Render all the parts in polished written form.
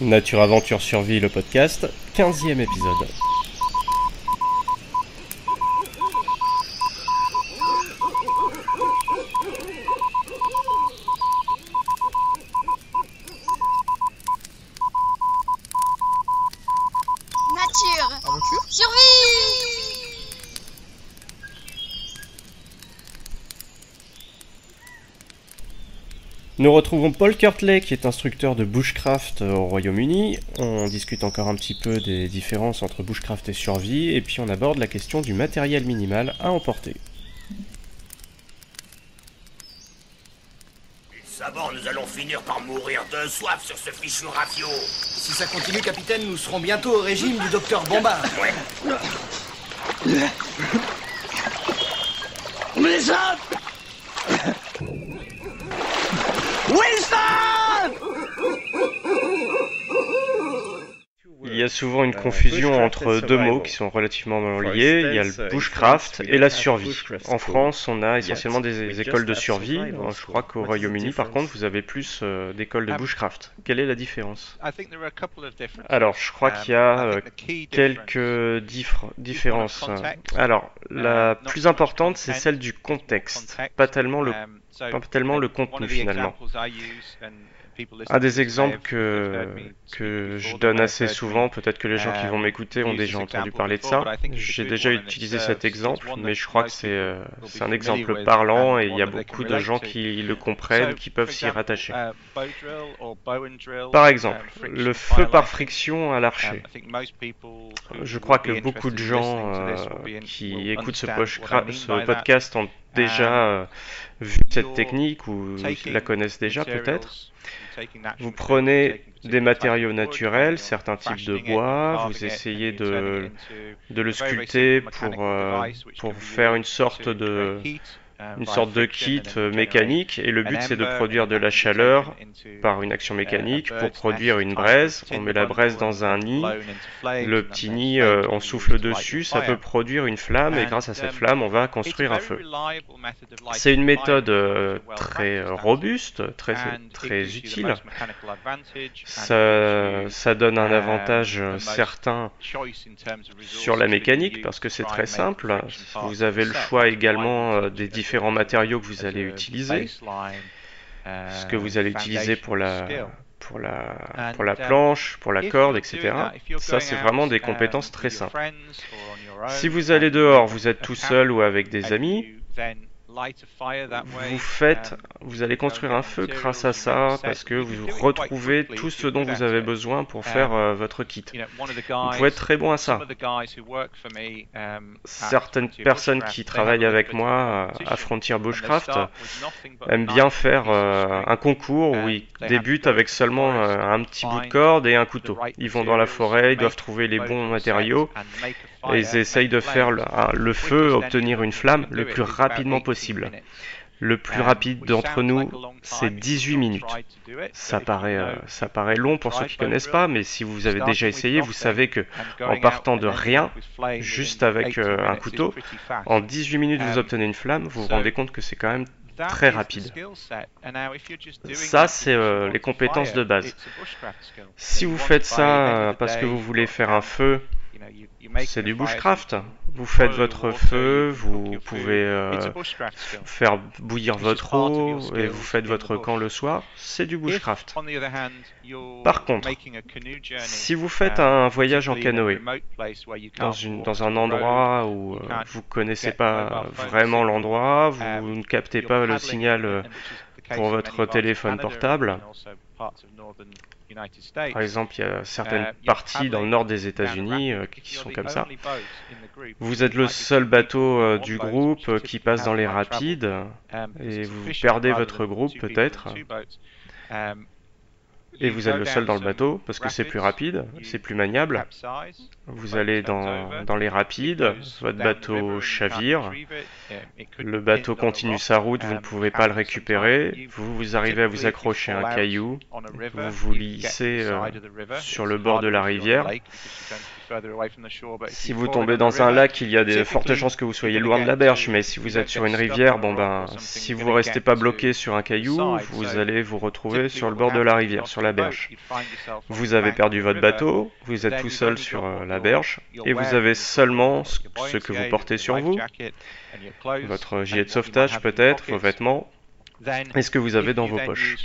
Nature Aventure Survie, le podcast, 15e épisode. Nature Aventure Survie. Nous retrouvons Paul Kirtley, qui est instructeur de bushcraft au Royaume-Uni. On discute encore un petit peu des différences entre bushcraft et survie, et puis on aborde la question du matériel minimal à emporter. D'abord, nous allons finir par mourir de soif sur ce fichu rafio. Si ça continue, capitaine, nous serons bientôt au régime du docteur Bombard. Ouais. Wilson Wilson Il y a souvent une confusion entre deux mots qui sont relativement liés. Il y a le bushcraft et la survie. En France, on a essentiellement des écoles de survie. Je crois qu'au Royaume-Uni, par contre, vous avez plus d'écoles de bushcraft. Quelle est la différence? Alors, je crois qu'il y a quelques différences. Alors, la plus importante, c'est celle du contexte, pas tellement le contenu finalement. Un des exemples que je donne assez souvent, peut-être que les gens qui vont m'écouter ont déjà entendu parler de ça. J'ai déjà utilisé cet exemple, mais je crois que c'est un exemple parlant et il y a beaucoup de gens qui le comprennent, qui peuvent s'y rattacher. Par exemple, le feu par friction à l'archer. Je crois que beaucoup de gens qui écoutent ce podcast ont déjà vu cette technique ou la connaissent déjà peut-être. Vous prenez des matériaux naturels, certains types de bois, vous essayez de le sculpter pour faire une sorte de kit mécanique, et le but c'est de produire de la chaleur par une action mécanique pour produire une braise. On met la braise dans un nid, le petit nid on souffle dessus, ça peut produire une flamme, et grâce à cette flamme on va construire un feu. C'est une méthode très robuste, très utile. Ça donne un avantage certain sur la mécanique parce que c'est très simple. Vous avez le choix également des différents matériaux que vous allez utiliser, ce que vous allez utiliser pour la planche, pour la corde, etc. Ça, c'est vraiment des compétences très simples. Si vous allez dehors, vous êtes tout seul ou avec des amis, vous allez construire un feu grâce à ça, parce que vous retrouvez tout ce dont vous avez besoin pour faire votre kit. Vous pouvez être très bon à ça. Certaines personnes qui travaillent avec moi à Frontier Bushcraft aiment bien faire un concours où ils débutent avec seulement un petit bout de corde et un couteau. Ils vont dans la forêt, ils doivent trouver les bons matériaux et ils essayent de faire le feu, obtenir une flamme le plus rapidement possible. Le plus rapide d'entre nous, c'est 18 minutes. Ça paraît long pour ceux qui ne connaissent pas, mais si vous avez déjà essayé, vous savez que en partant de rien, juste avec un couteau, en 18 minutes vous obtenez une flamme, vous vous rendez compte que c'est quand même très rapide. Ça, c'est les compétences de base. Si vous faites ça parce que vous voulez faire un feu, c'est du bushcraft. Vous faites votre feu, vous pouvez faire bouillir votre eau et vous faites votre camp le soir. C'est du bushcraft. Par contre, si vous faites un voyage en canoë dans un endroit où vous ne connaissez pas vraiment l'endroit, vous ne captez pas le signal pour votre téléphone portable. Par exemple, il y a certaines parties dans le nord des États-Unis qui sont comme ça. Vous êtes le seul bateau du groupe qui passe dans les rapides et vous perdez votre groupe peut-être. Et vous êtes le seul dans le bateau parce que c'est plus rapide, c'est plus maniable. Vous allez dans les rapides, votre bateau chavire, le bateau continue sa route, vous ne pouvez pas le récupérer, vous arrivez à vous accrocher à un caillou, vous vous lissez sur le bord de la rivière. Si vous tombez dans un lac, il y a de fortes chances que vous soyez loin de la berge, mais si vous êtes sur une rivière, bon ben, si vous restez pas bloqué sur un caillou, vous allez vous retrouver sur le bord de la rivière, sur la berge. Vous avez perdu votre bateau, vous êtes tout seul sur la berge, et vous avez seulement ce que vous portez sur vous, votre gilet de sauvetage peut-être, vos vêtements, et ce que vous avez dans vos poches.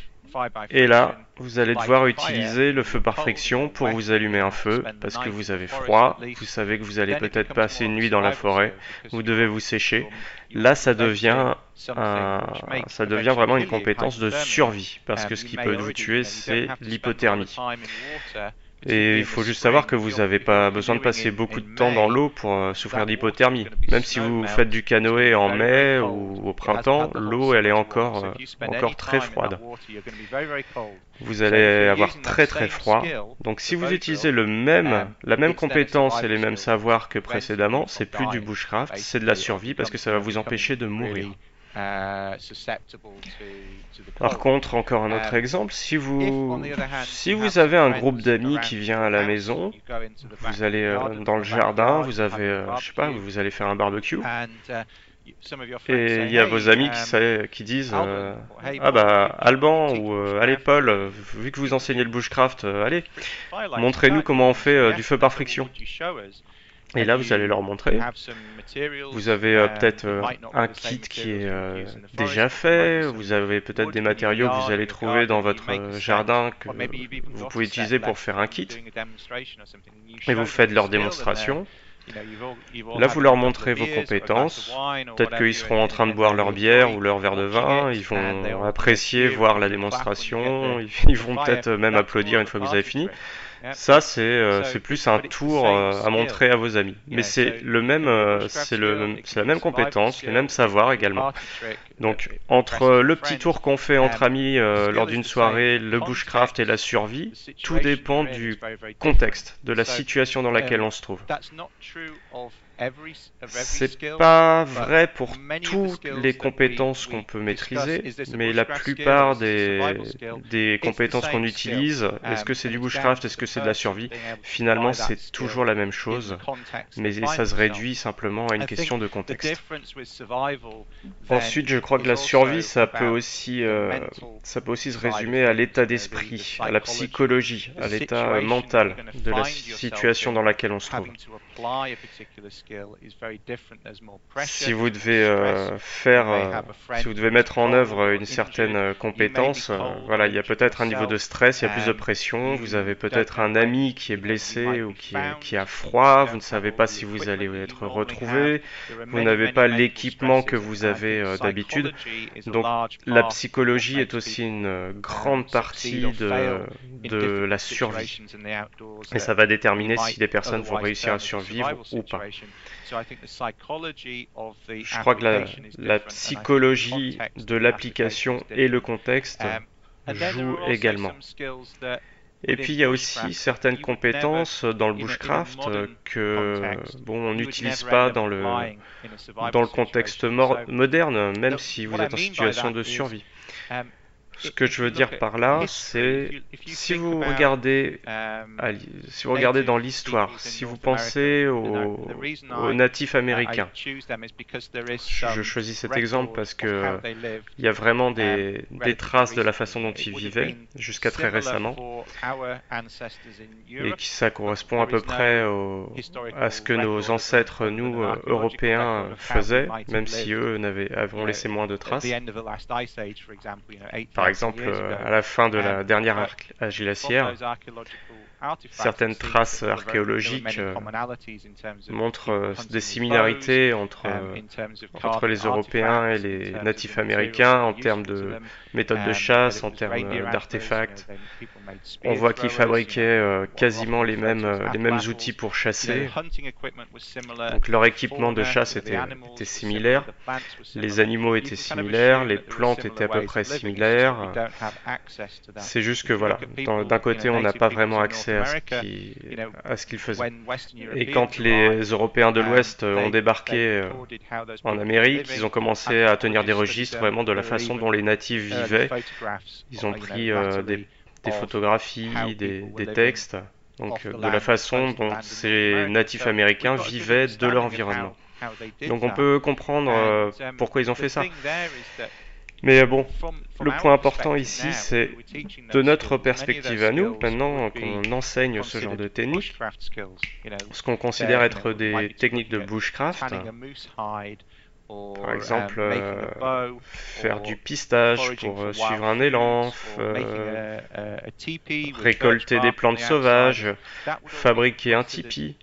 Et là, vous allez devoir utiliser le feu par friction pour vous allumer un feu, parce que vous avez froid, vous savez que vous allez peut-être passer une nuit dans la forêt, vous devez vous sécher. Là, ça devient vraiment une compétence de survie, parce que ce qui peut vous tuer, c'est l'hypothermie. Et il faut juste savoir que vous n'avez pas besoin de passer beaucoup de temps dans l'eau pour souffrir d'hypothermie. Même si vous faites du canoë en mai ou au printemps, l'eau elle est encore très froide. Vous allez avoir très très froid. Donc si vous utilisez la même compétence et les mêmes savoirs que précédemment, c'est plus du bushcraft, c'est de la survie parce que ça va vous empêcher de mourir. Par contre, encore un autre exemple, si vous avez un groupe d'amis qui vient à la maison, vous allez dans le jardin, vous allez faire un barbecue, et il y a vos amis qui disent ah bah Alban ou allez Paul, vu que vous enseignez le bushcraft, allez, montrez-nous comment on fait du feu par friction. Et là, vous allez leur montrer. Vous avez peut-être un kit qui est déjà fait. Vous avez peut-être des matériaux que vous allez trouver dans votre jardin que vous pouvez utiliser pour faire un kit. Et vous faites leur démonstration. Là, vous leur montrez vos compétences. Peut-être qu'ils seront en train de boire leur bière ou leur verre de vin. Ils vont apprécier voir la démonstration. Ils vont peut-être même applaudir une fois que vous avez fini. Ça, c'est plus un tour à montrer à vos amis. Mais c'est la même compétence, les mêmes savoirs également. Donc, entre le petit tour qu'on fait entre amis lors d'une soirée, le bushcraft et la survie, tout dépend du contexte, de la situation dans laquelle on se trouve. C'est pas vrai pour toutes les compétences qu'on peut maîtriser, mais la plupart des compétences qu'on utilise, est-ce que c'est du bushcraft, est-ce que c'est de la survie, finalement c'est toujours la même chose, mais ça se réduit simplement à une question de contexte. Ensuite, je crois que la survie, ça peut aussi se résumer à l'état d'esprit, à la psychologie, à l'état mental de la situation dans laquelle on se trouve. Si vous devez mettre en œuvre une certaine compétence, voilà, il y a peut-être un niveau de stress, il y a plus de pression, vous avez peut-être un ami qui est blessé ou qui a froid, vous ne savez pas si vous allez être retrouvé, vous n'avez pas l'équipement que vous avez d'habitude. Donc la psychologie est aussi une grande partie de la survie. Et ça va déterminer si les personnes vont réussir à survivre ou pas. Je crois que la psychologie de l'application et le contexte jouent également. Et puis il y a aussi certaines compétences dans le bushcraft on n'utilise pas dans le contexte moderne, même si vous êtes en situation de survie. Ce que je veux dire par là, c'est si vous regardez dans l'histoire, si vous pensez aux natifs américains, je choisis cet exemple parce que il y a vraiment des traces de la façon dont ils vivaient jusqu'à très récemment, et ça correspond à peu près à ce que nos ancêtres, nous, Européens, faisaient, même si eux ont laissé moins de traces. Par exemple, à la fin de la dernière âge glaciaire, certaines traces archéologiques montrent des similarités entre les Européens et les natifs américains en termes de méthodes de chasse, en termes d'artefacts. On voit qu'ils fabriquaient quasiment les mêmes outils pour chasser. Donc leur équipement de chasse était similaire, les animaux étaient similaires, les plantes étaient à peu près similaires. C'est juste que voilà, d'un côté on n'a pas vraiment accès à ce qu'ils faisaient. Et quand les Européens de l'Ouest ont débarqué en Amérique, ils ont commencé à tenir des registres vraiment de la façon dont les natifs vivaient. Ils ont pris des photographies, des textes, donc de la façon dont ces natifs américains vivaient de leur environnement. Donc on peut comprendre pourquoi ils ont fait ça. Mais bon, le point important ici, c'est de notre perspective à nous, maintenant qu'on enseigne ce genre de techniques, ce qu'on considère être des techniques de bushcraft, par exemple faire du pistage pour suivre un élan, récolter des plantes sauvages, fabriquer un tipi.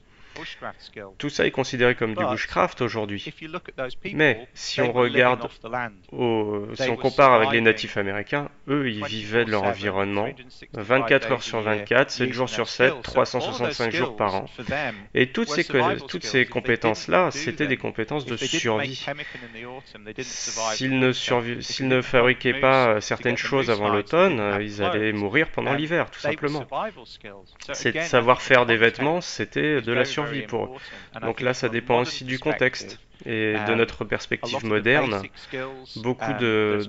Tout ça est considéré comme du bushcraft aujourd'hui. Mais si on regarde, si on compare avec les natifs américains, eux, ils vivaient de leur environnement 24 heures sur 24, 7 jours sur 7, 365 jours par an. Et toutes ces compétences-là, c'était des compétences de survie. S'ils ne fabriquaient pas certaines choses avant l'automne, ils allaient mourir pendant l'hiver, tout simplement. C'est savoir faire des vêtements, c'était de la survie pour eux. Donc là, ça dépend aussi du contexte et de notre perspective moderne. Beaucoup de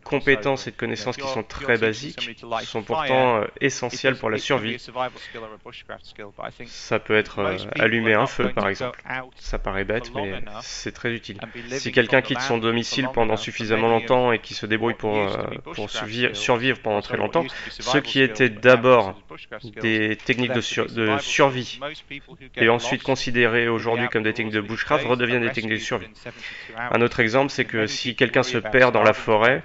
compétences et de connaissances qui sont très basiques sont pourtant essentielles pour la survie. Ça peut être allumer un feu, par exemple. Ça paraît bête, mais c'est très utile. Si quelqu'un quitte son domicile pendant suffisamment longtemps et qui se débrouille pour survivre pendant très longtemps, ce qui était d'abord des techniques de survie et ensuite considérées aujourd'hui comme des techniques de bushcraft redeviennent des techniques de survie. Un autre exemple, c'est que si quelqu'un se perd dans la forêt,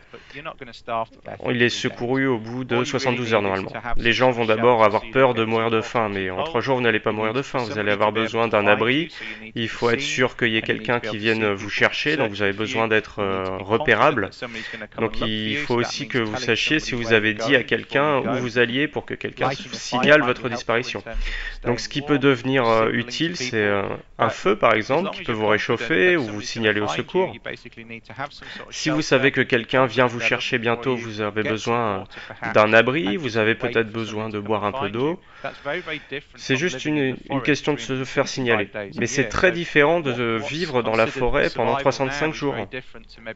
il est secouru au bout de 72 heures normalement. Les gens vont d'abord avoir peur de mourir de faim, mais en 3 jours, vous n'allez pas mourir de faim. Vous allez avoir besoin d'un abri. Il faut être sûr qu'il y ait quelqu'un qui vienne vous chercher, donc vous avez besoin d'être repérable. Donc il faut aussi que vous sachiez si vous avez dit à quelqu'un où vous alliez pour que quelqu'un signale votre disparition. Donc ce qui peut devenir utile, c'est un feu par exemple, qui peut vous réchauffer ou vous signaler au secours. Si vous savez que quelqu'un vient vous chercher bientôt, vous avez besoin d'un abri, vous avez peut-être besoin de boire un peu d'eau. C'est juste une question de se faire signaler. Mais c'est très différent de vivre dans la forêt pendant 365 jours.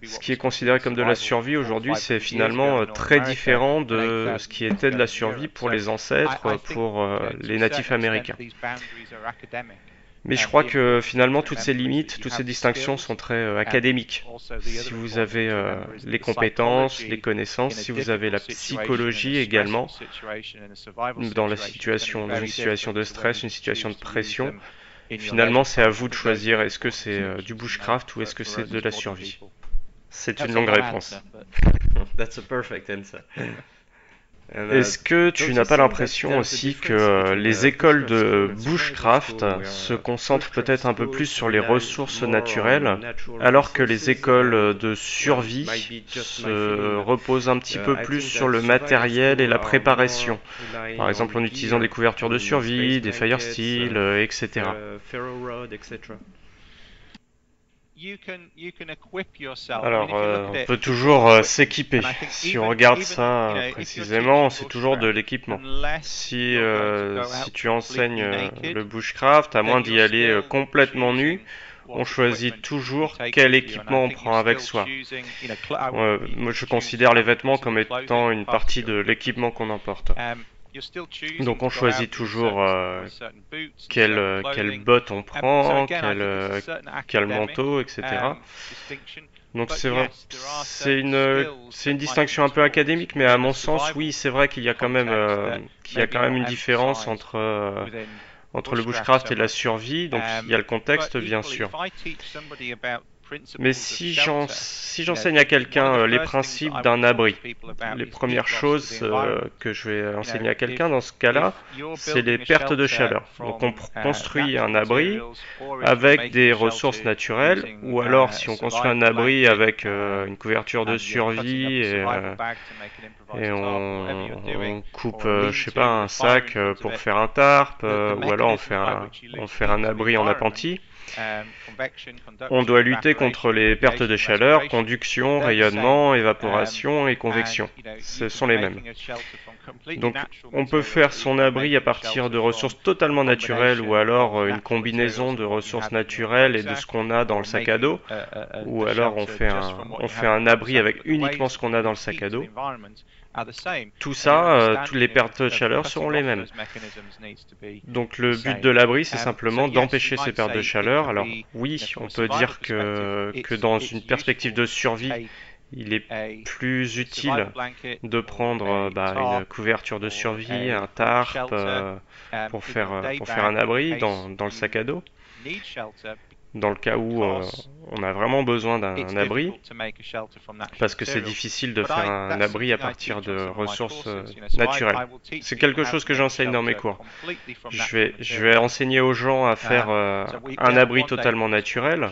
Ce qui est considéré comme de la survie aujourd'hui, c'est finalement très différent de ce qui était de la survie pour les ancêtres, pour les natifs américains. Mais je crois que finalement toutes ces limites, toutes ces distinctions sont très académiques. Si vous avez les compétences, les connaissances, si vous avez la psychologie également, dans une situation de stress, une situation de pression, finalement c'est à vous de choisir est-ce que c'est du bushcraft ou est-ce que c'est de la survie. C'est une longue réponse. That's a perfect answer. Est-ce que tu n'as pas l'impression aussi que les écoles de bushcraft se concentrent peut-être un peu plus sur les ressources naturelles, alors que les écoles de survie se reposent un petit peu plus sur le matériel et la préparation, par exemple en utilisant des couvertures de survie, des fire steel, etc. Alors, on peut toujours s'équiper. Si on regarde ça précisément, c'est toujours de l'équipement. Si tu enseignes le bushcraft, à moins d'y aller complètement nu, on choisit toujours quel équipement on prend avec soi. Moi, je considère les vêtements comme étant une partie de l'équipement qu'on emporte. Donc on choisit toujours quelle botte on prend, quel manteau, etc. Donc c'est vrai, c'est une distinction un peu académique, mais à mon sens, oui, c'est vrai qu'il y a quand même une différence entre le bushcraft et la survie. Donc il y a le contexte, bien sûr. Mais si j'enseigne à quelqu'un les principes d'un abri, les premières choses que je vais enseigner à quelqu'un dans ce cas-là, c'est les pertes de chaleur. Donc on construit un abri avec des ressources naturelles, ou alors si on construit un abri avec une couverture de survie et on coupe, je sais pas, un sac pour faire un tarp, ou alors on fait un abri en appentis. On doit lutter contre les pertes de chaleur, conduction, rayonnement, évaporation et convection. ce sont les mêmes. Donc on peut faire son abri à partir de ressources totalement naturelles ou alors une combinaison de ressources naturelles et de ce qu'on a dans le sac à dos, ou alors on fait un abri avec uniquement ce qu'on a dans le sac à dos. Tout ça, toutes les pertes de chaleur seront les mêmes. Donc le but de l'abri, c'est simplement d'empêcher ces pertes de chaleur. Alors oui, on peut dire que dans une perspective de survie, il est plus utile de prendre une couverture de survie, un tarp, pour faire un abri dans le sac à dos. Dans le cas où on a vraiment besoin d'un abri, parce que c'est difficile de faire un abri à partir de ressources naturelles. C'est quelque chose que j'enseigne dans mes cours. Je vais enseigner aux gens à faire un abri totalement naturel.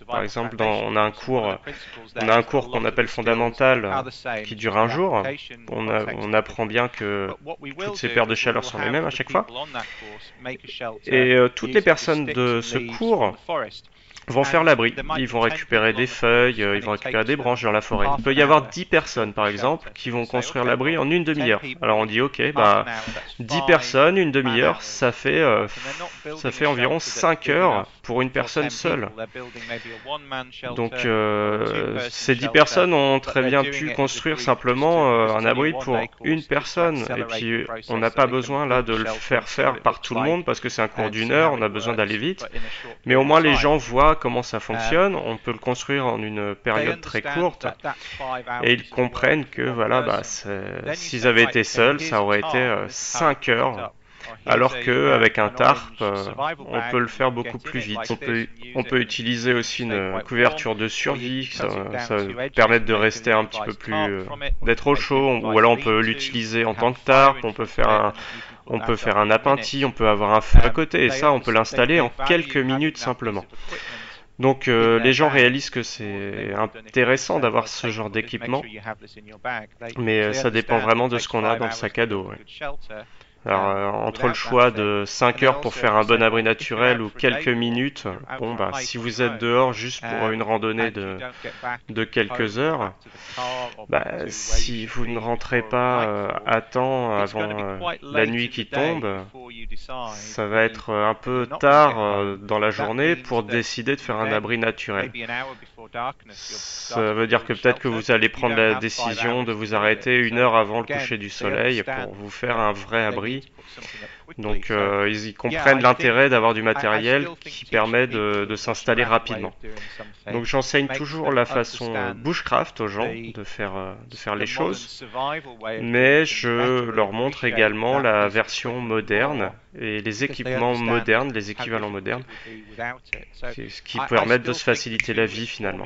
Par exemple, on a un cours qu'on appelle fondamental qui dure un jour. On apprend bien que toutes ces paires de chaleur sont les mêmes à chaque fois. Et toutes les personnes de ce cours vont faire l'abri. Ils vont récupérer des feuilles, ils vont récupérer des branches dans la forêt. Il peut y avoir 10 personnes, par exemple, qui vont construire l'abri en une demi-heure. Alors on dit, ok, 10 personnes, une demi-heure, ça fait environ 5 heures pour une personne seule. Donc ces 10 personnes ont très bien pu construire simplement un abri pour une personne. Et puis on n'a pas besoin là de le faire par tout le monde parce que c'est un cours d'une heure, on a besoin d'aller vite. Mais au moins les gens voient comment ça fonctionne, on peut le construire en une période très courte et ils comprennent que voilà, s'ils avaient été seuls, ça aurait été 5 heures, alors qu'avec un tarp, on peut le faire beaucoup plus vite. On peut utiliser aussi une couverture de survie, ça permet de rester un petit peu plus, d'être au chaud, ou alors on peut l'utiliser en tant que tarp, on peut faire un appentis, on peut avoir un feu à côté, et ça on peut l'installer en quelques minutes simplement. Donc les gens réalisent que c'est intéressant d'avoir ce genre d'équipement, mais ça dépend vraiment de ce qu'on a dans le sac à dos. Ouais. Alors, entre le choix de 5 heures pour faire un bon abri naturel ou quelques minutes, si vous êtes dehors juste pour une randonnée de quelques heures, si vous ne rentrez pas à temps avant la nuit qui tombe, ça va être un peu tard dans la journée pour décider de faire un abri naturel. Ça veut dire que peut-être que vous allez prendre la décision de vous arrêter une heure avant le coucher du soleil pour vous faire un vrai abri. Donc ils y comprennent l'intérêt d'avoir du matériel qui permet de s'installer rapidement. Donc j'enseigne toujours la façon bushcraft aux gens de faire les choses, mais je leur montre également la version moderne et les équipements modernes, les équivalents modernes, ce qui permettent de se faciliter la vie finalement.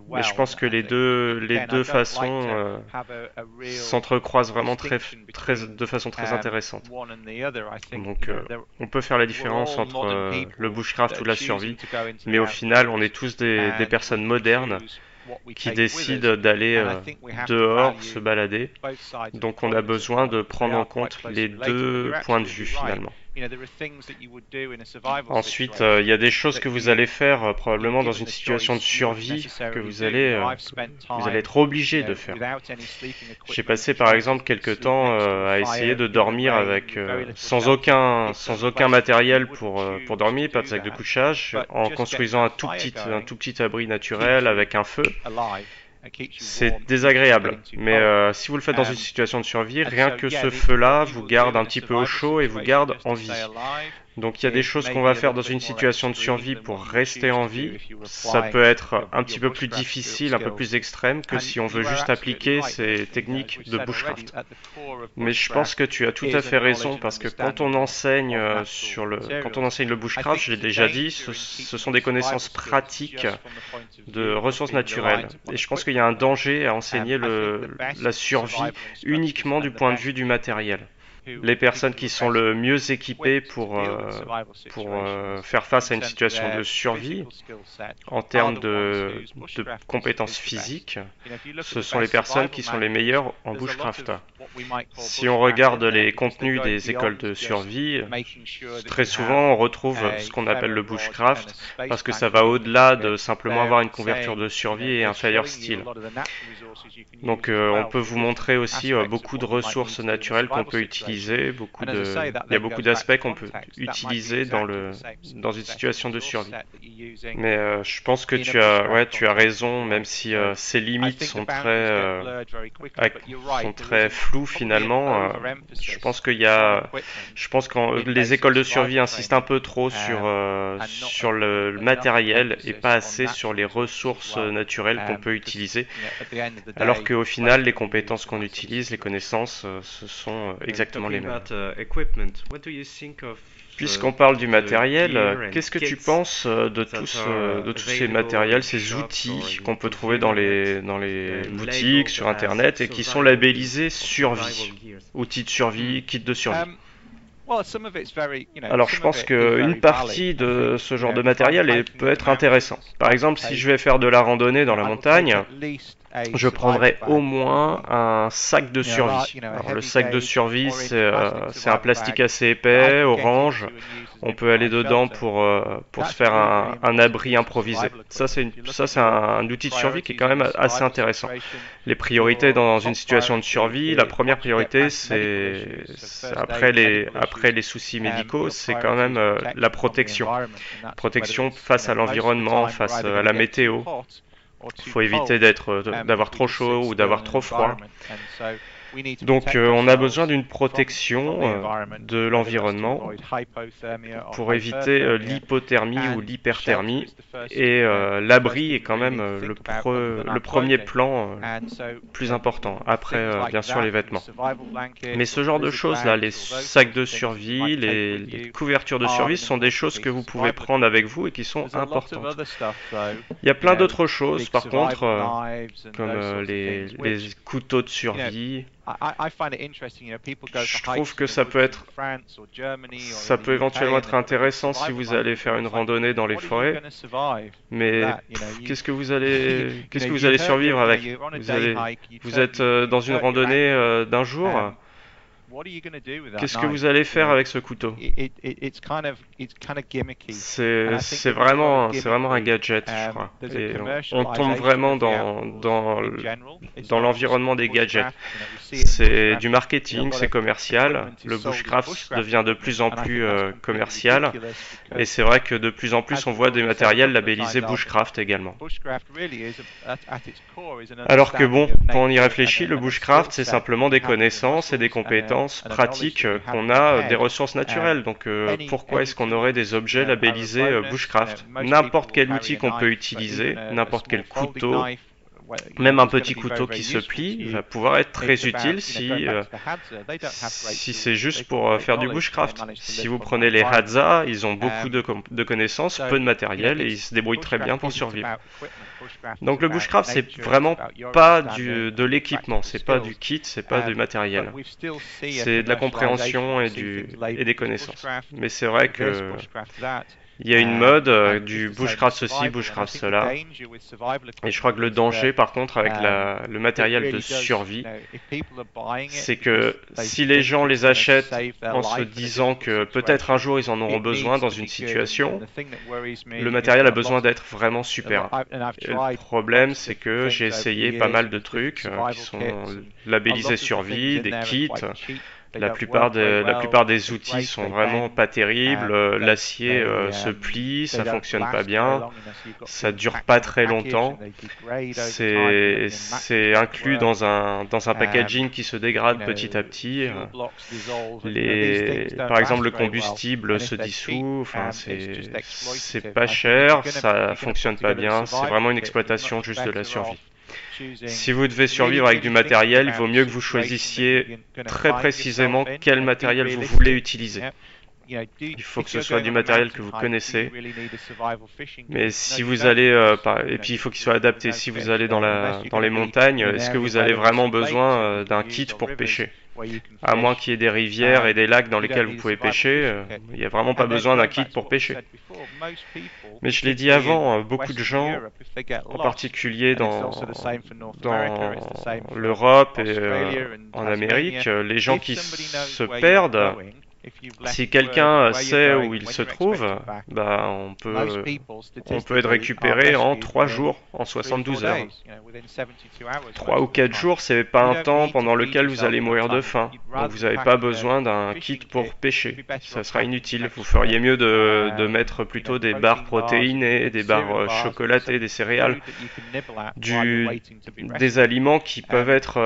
Mais je pense que les deux façons s'entrecroisent vraiment de façon très intéressante. Donc on peut faire la différence entre le bushcraft ou la survie, mais au final on est tous des personnes modernes qui décident d'aller dehors se balader. Donc on a besoin de prendre en compte les deux points de vue finalement. Ensuite, il y a des choses que vous allez faire probablement dans une situation de survie que vous allez être obligé de faire. J'ai passé par exemple quelques temps à essayer de dormir avec sans aucun matériel pour dormir, pas de sac de couchage, en construisant un tout petit abri naturel avec un feu. C'est désagréable, mais si vous le faites dans une situation de survie, rien que ce feu-là vous garde un petit peu au chaud et vous garde en vie. Donc il y a des choses qu'on va faire dans une situation de survie pour rester en vie. Ça peut être un petit peu plus difficile, un peu plus extrême que si on veut juste appliquer ces techniques de bushcraft. Mais je pense que tu as tout à fait raison parce que quand on enseigne le bushcraft, je l'ai déjà dit, ce sont des connaissances pratiques de ressources naturelles. Et je pense qu'il y a un danger à enseigner la survie uniquement du point de vue du matériel. les personnes qui sont le mieux équipées pour faire face à une situation de survie en termes de compétences physiques. Ce sont les personnes qui sont les meilleures en bushcraft. Si on regarde les contenus des écoles de survie, très souvent on retrouve ce qu'on appelle le bushcraft, parce que ça va au-delà de simplement avoir une couverture de survie et un fire steel. Donc on peut vous montrer aussi beaucoup de ressources naturelles qu'on peut utiliser, il y a beaucoup d'aspects qu'on peut utiliser dans une situation de survie. Mais je pense que tu as raison, même si ces limites sont très floues finalement. Je pense que les écoles de survie insistent un peu trop sur le matériel et pas assez sur les ressources naturelles qu'on peut utiliser. Alors qu'au final, les compétences qu'on utilise, les connaissances, ce sont exactement les mêmes. Puisqu'on parle du matériel, qu'est-ce que tu penses de tous ces matériels, ces outils qu'on peut trouver dans les boutiques, sur Internet, et qui sont labellisés survie, outils de survie, kit de survie? Alors je pense qu'une partie de ce genre de matériel peut être intéressant. Par exemple, si je vais faire de la randonnée dans la montagne, je prendrai au moins un sac de survie. Alors, le sac de survie, c'est un plastique assez épais, orange. On peut aller dedans pour se faire un abri improvisé. Ça, c'est un outil de survie qui est quand même assez intéressant. Les priorités dans une situation de survie, la première priorité, c'est après les soucis médicaux, c'est quand même la protection. Protection face à l'environnement, face à la météo. Il faut éviter d'avoir trop chaud ou d'avoir trop froid. Donc on a besoin d'une protection de l'environnement pour éviter l'hypothermie ou l'hyperthermie. Et l'abri est quand même le premier plan plus important, après bien sûr les vêtements. Mais ce genre de choses là, les sacs de survie, les couvertures de survie, sont des choses que vous pouvez prendre avec vous et qui sont importantes. Il y a plein d'autres choses par contre, comme les couteaux de survie. Je trouve que ça peut éventuellement être intéressant si vous allez faire une randonnée dans les forêts, mais qu'est-ce que vous allez survivre avec? Vous êtes dans une randonnée d'un jour. Qu'est-ce que vous allez faire avec ce couteau? C'est vraiment un gadget, je crois. Et on tombe vraiment dans l'environnement des gadgets. C'est du marketing, c'est commercial. Le bushcraft devient de plus en plus commercial. Et c'est vrai que de plus en plus on voit des matériels labellisés bushcraft également. Alors que bon, quand on y réfléchit, le bushcraft c'est simplement des connaissances et des compétences pratiques qu'on a des ressources naturelles. Donc pourquoi est-ce qu'on aurait des objets labellisés bushcraft? N'importe quel outil qu'on peut utiliser, n'importe quel couteau, même un petit couteau qui se plie va pouvoir être très utile si c'est juste pour faire du bushcraft. Si vous prenez les Hadza, ils ont beaucoup de connaissances, peu de matériel et ils se débrouillent très bien pour survivre. Donc le bushcraft, c'est vraiment pas de l'équipement, c'est pas du kit, c'est pas du matériel. C'est de la compréhension et des connaissances. Mais c'est vrai que il y a une mode du bushcraft ceci, bushcraft cela. Et je crois que le danger, par contre, avec le matériel de survie, c'est que si les gens les achètent en se disant que peut-être un jour ils en auront besoin dans une situation, le matériel a besoin d'être vraiment super. Et le problème, c'est que j'ai essayé pas mal de trucs qui sont labellisés survie, des kits. La plupart des outils sont vraiment pas terribles, l'acier se plie, ça fonctionne pas bien, ça dure pas très longtemps, c'est inclus dans un packaging qui se dégrade petit à petit, par exemple le combustible se dissout, enfin c'est pas cher, ça fonctionne pas bien, c'est vraiment une exploitation juste de la survie. Si vous devez survivre avec du matériel, il vaut mieux que vous choisissiez très précisément quel matériel vous voulez utiliser. Il faut que ce soit du matériel que vous connaissez. Mais si vous allez, et puis il faut qu'il soit adapté. Si vous allez dans les montagnes, est-ce que vous avez vraiment besoin d'un kit pour pêcher? À moins qu'il y ait des rivières et des lacs dans lesquels vous pouvez pêcher, il n'y a vraiment pas besoin d'un kit pour pêcher. Mais je l'ai dit avant, beaucoup de gens, en particulier dans l'Europe et en Amérique, les gens qui se perdent, si quelqu'un sait où il se trouve, bah, on peut être récupéré en 3 jours, en 72 heures. 3 ou 4 jours, c'est pas un temps pendant lequel vous allez mourir de faim. Donc vous n'avez pas besoin d'un kit pour pêcher. Ça sera inutile. Vous feriez mieux de mettre plutôt des barres protéinées, des barres chocolatées, des céréales, des aliments qui peuvent être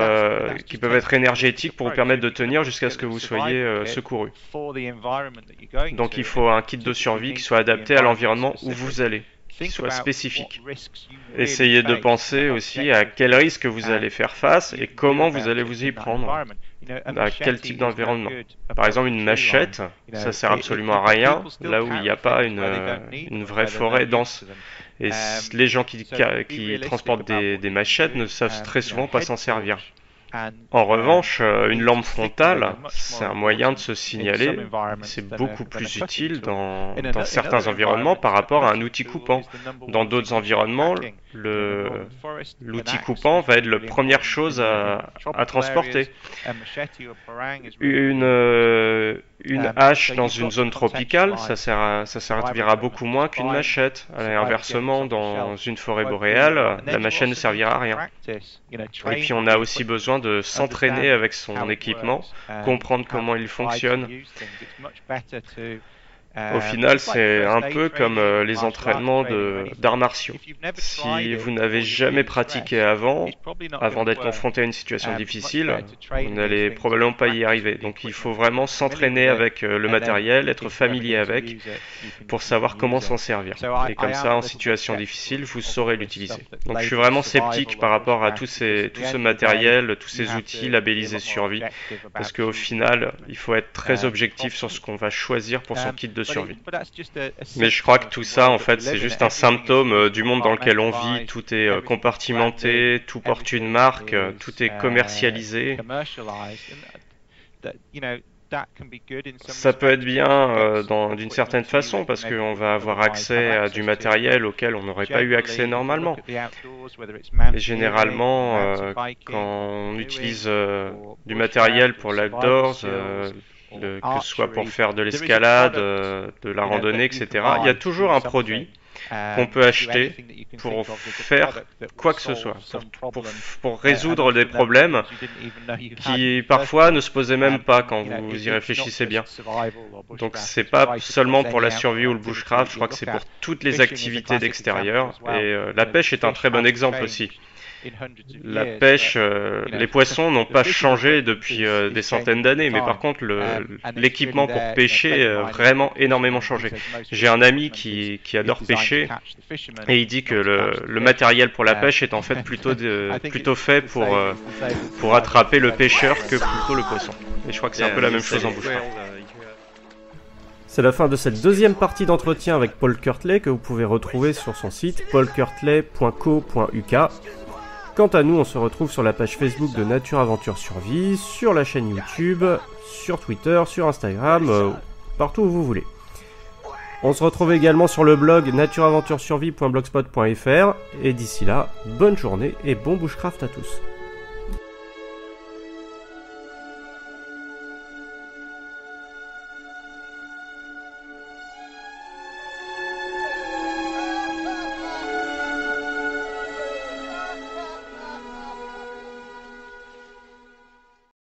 énergétiques pour vous permettre de tenir jusqu'à ce que vous soyez secouru. Donc il faut un kit de survie qui soit adapté à l'environnement où vous allez, qui soit spécifique. Essayez de penser aussi à quels risques vous allez faire face et comment vous allez vous y prendre. À quel type d'environnement. Par exemple, une machette, ça sert absolument à rien là où il n'y a pas une vraie forêt dense. Et les gens qui transportent des machettes ne savent très souvent pas s'en servir. En revanche, une lampe frontale, c'est un moyen de se signaler. C'est beaucoup plus utile dans certains environnements par rapport à un outil coupant. Dans d'autres environnements, l'outil coupant va être la première chose à transporter. Une hache dans une zone tropicale, ça servira beaucoup moins qu'une machette. Inversement, dans une forêt boréale, la machette ne servira à rien. Et puis on a aussi besoin de s'entraîner avec son équipement, comprendre comment il fonctionne. Au final, c'est un peu comme les entraînements d'arts martiaux. Si vous n'avez jamais pratiqué avant d'être confronté à une situation difficile, vous n'allez probablement pas y arriver. Donc il faut vraiment s'entraîner avec le matériel, être familier avec, pour savoir comment s'en servir. Et comme ça, en situation difficile, vous saurez l'utiliser. Donc je suis vraiment sceptique par rapport à tout ce matériel, tous ces outils labellisés survie, parce qu'au final, il faut être très objectif sur ce qu'on va choisir pour son kit de survie. Mais je crois que tout ça, en fait, c'est juste un symptôme du monde dans lequel on vit. Tout est compartimenté, tout porte une marque, tout est commercialisé. Ça peut être bien d'une certaine façon parce qu'on va avoir accès à du matériel auquel on n'aurait pas eu accès normalement. Et généralement, quand on utilise du matériel pour l'outdoors, que ce soit pour faire de l'escalade, de la randonnée, etc. Il y a toujours un produit qu'on peut acheter pour faire quoi que ce soit, pour résoudre des problèmes qui parfois ne se posaient même pas quand vous y réfléchissez bien. Donc c'est pas seulement pour la survie ou le bushcraft, je crois que c'est pour toutes les activités d'extérieur, et la pêche est un très bon exemple aussi. La pêche, les poissons n'ont pas changé depuis des centaines d'années, mais par contre l'équipement pour pêcher a vraiment énormément changé. J'ai un ami qui adore pêcher et il dit que le matériel pour la pêche est en fait plutôt fait pour attraper le pêcheur que plutôt le poisson. Et je crois que c'est un peu la même chose en bushcraft. C'est la fin de cette deuxième partie d'entretien avec Paul Kirtley que vous pouvez retrouver sur son site paulkirtley.co.uk. Quant à nous, on se retrouve sur la page Facebook de Nature Aventure Survie, sur la chaîne YouTube, sur Twitter, sur Instagram, partout où vous voulez. On se retrouve également sur le blog natureaventuresurvie.blogspot.fr et d'ici là, bonne journée et bon bushcraft à tous.